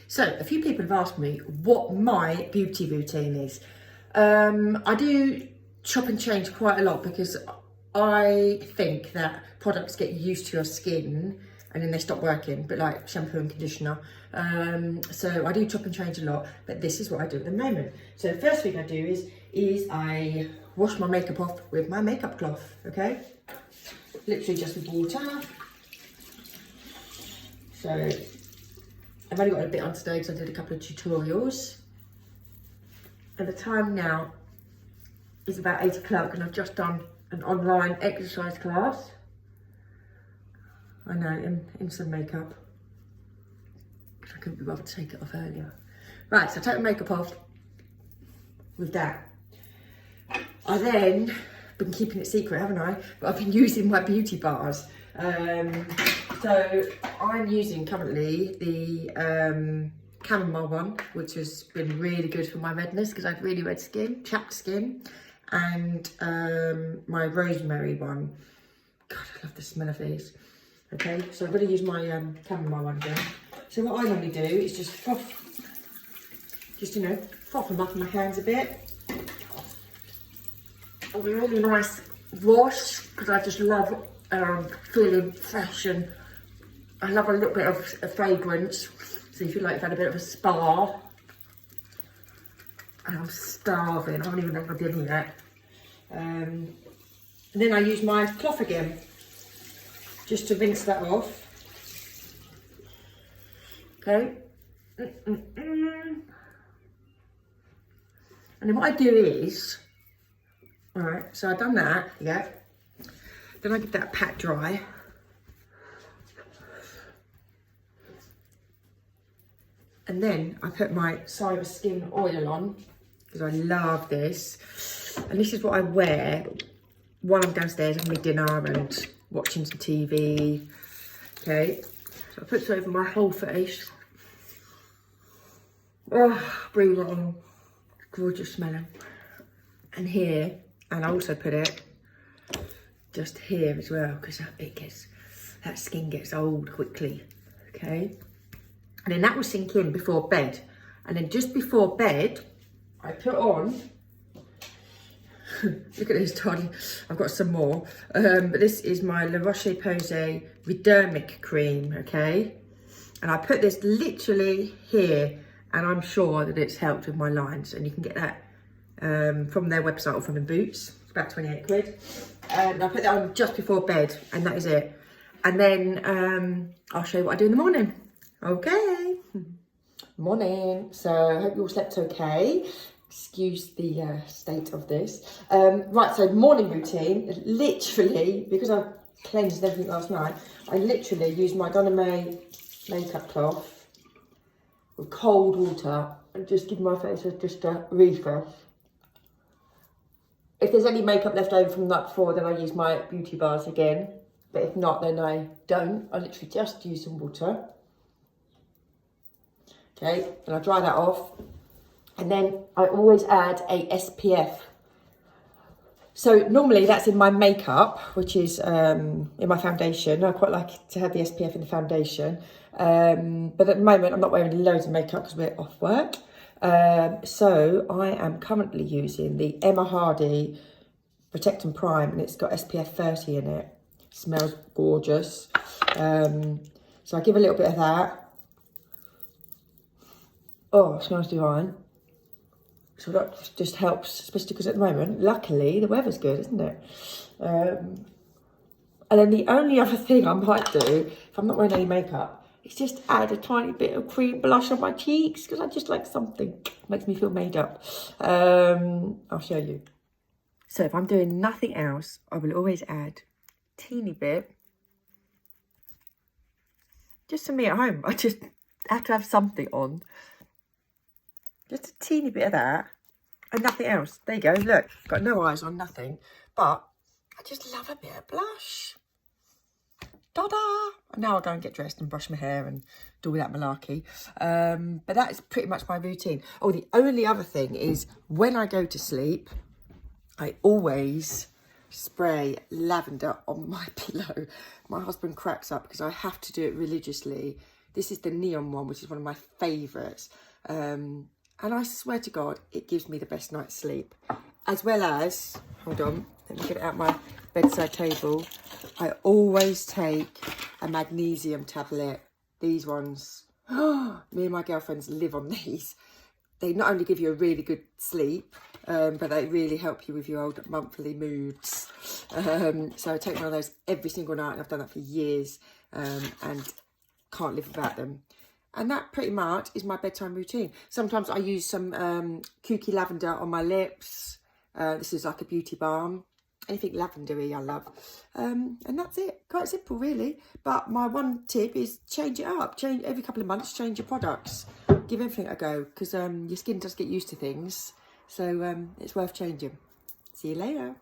So a few people have asked me what my beauty routine is. I do chop and change quite a lot because I think that products get used to your skin and then they stop working, but like shampoo and conditioner. So I do chop and change a lot, but this is what I do at the moment. So the first thing I do is I wash my makeup off with my makeup cloth, okay? Literally just with water. So I've only got a bit on today because I did a couple of tutorials. And the time now is about 8 o'clock and I've just done an online exercise class. I know, in some makeup. I couldn't be bothered to take it off earlier. Right, so I take my makeup off with that. I then been keeping it secret, haven't I? But I've been using my beauty bars. So I'm using currently the chamomile one, which has been really good for my redness because I have really red skin, chapped skin, and my rosemary one. God, I love the smell of these. Okay, so I'm going to use my chamomile one again. So what I normally do is just froth, froth them up in my hands a bit. A really nice wash because I just love feeling fresh, and I love a little bit of a fragrance. So if you like, you've had a bit of a spa. And I'm starving, I haven't even had my dinner yet. And then I use my cloth again, just to rinse that off. Okay. And then what I do is, all right, so I've done that, yeah. Then I give that pat dry. And then I put my Cyber Skin oil on, because I love this. And this is what I wear while I'm downstairs having my dinner and watching some TV. Okay, so I put this over my whole face. Oh, breathe it in. Gorgeous smelling. And here, and I also put it just here as well, because that skin gets old quickly. Okay. And then that will sink in before bed. And then just before bed, I put on, look at this, darling, I've got some more. But this is my La Roche-Posay Redermic cream, okay? And I put this literally here, and I'm sure that it's helped with my lines. And you can get that from their website or from the Boots. It's about 28 quid. And I put that on just before bed, and that is it. And then I'll show you what I do in the morning. Okay, morning. So I hope you all slept okay. Excuse the state of this. Right, so morning routine, literally, because I cleansed everything last night, I literally use my Donna May makeup cloth with cold water and just give my face just a refresh. If there's any makeup left over from that before, then I use my beauty bars again. But if not, then I don't. I literally just use some water. Okay, and I dry that off. And then I always add a SPF. So normally that's in my makeup, which is in my foundation. I quite like to have the SPF in the foundation. But at the moment, I'm not wearing loads of makeup because we're off work. So I am currently using the Emma Hardy Protect and Prime, and it's got SPF 30 in it. Smells gorgeous. So I give a little bit of that. Oh, it smells divine. So that just helps, especially because at the moment, luckily, the weather's good, isn't it? And then the only other thing I might do, if I'm not wearing any makeup, is just add a tiny bit of cream blush on my cheeks, because I just like something. Makes me feel made up. I'll show you. So if I'm doing nothing else, I will always add a teeny bit. Just for me at home, I just have to have something on. Just a teeny bit of that and nothing else. There you go, look, got no eyes on, nothing. But I just love a bit of blush. Ta-da! And now I'll go and get dressed and brush my hair and do all that malarkey. But that is pretty much my routine. Oh, the only other thing is when I go to sleep, I always spray lavender on my pillow. My husband cracks up because I have to do it religiously. This is the neon one, which is one of my favourites. And I swear to God, it gives me the best night's sleep. As well as, hold on, let me get it out my bedside table. I always take a magnesium tablet. These ones, me and my girlfriends live on these. They not only give you a really good sleep, but they really help you with your old monthly moods. So I take one of those every single night, and I've done that for years, and can't live without them. And that pretty much is my bedtime routine. Sometimes I use some kooky lavender on my lips. This is like a beauty balm. Anything lavendery I love. And that's it. Quite simple, really. But my one tip is change it up. Change every couple of months, change your products. Give everything a go, because your skin does get used to things. So it's worth changing. See you later.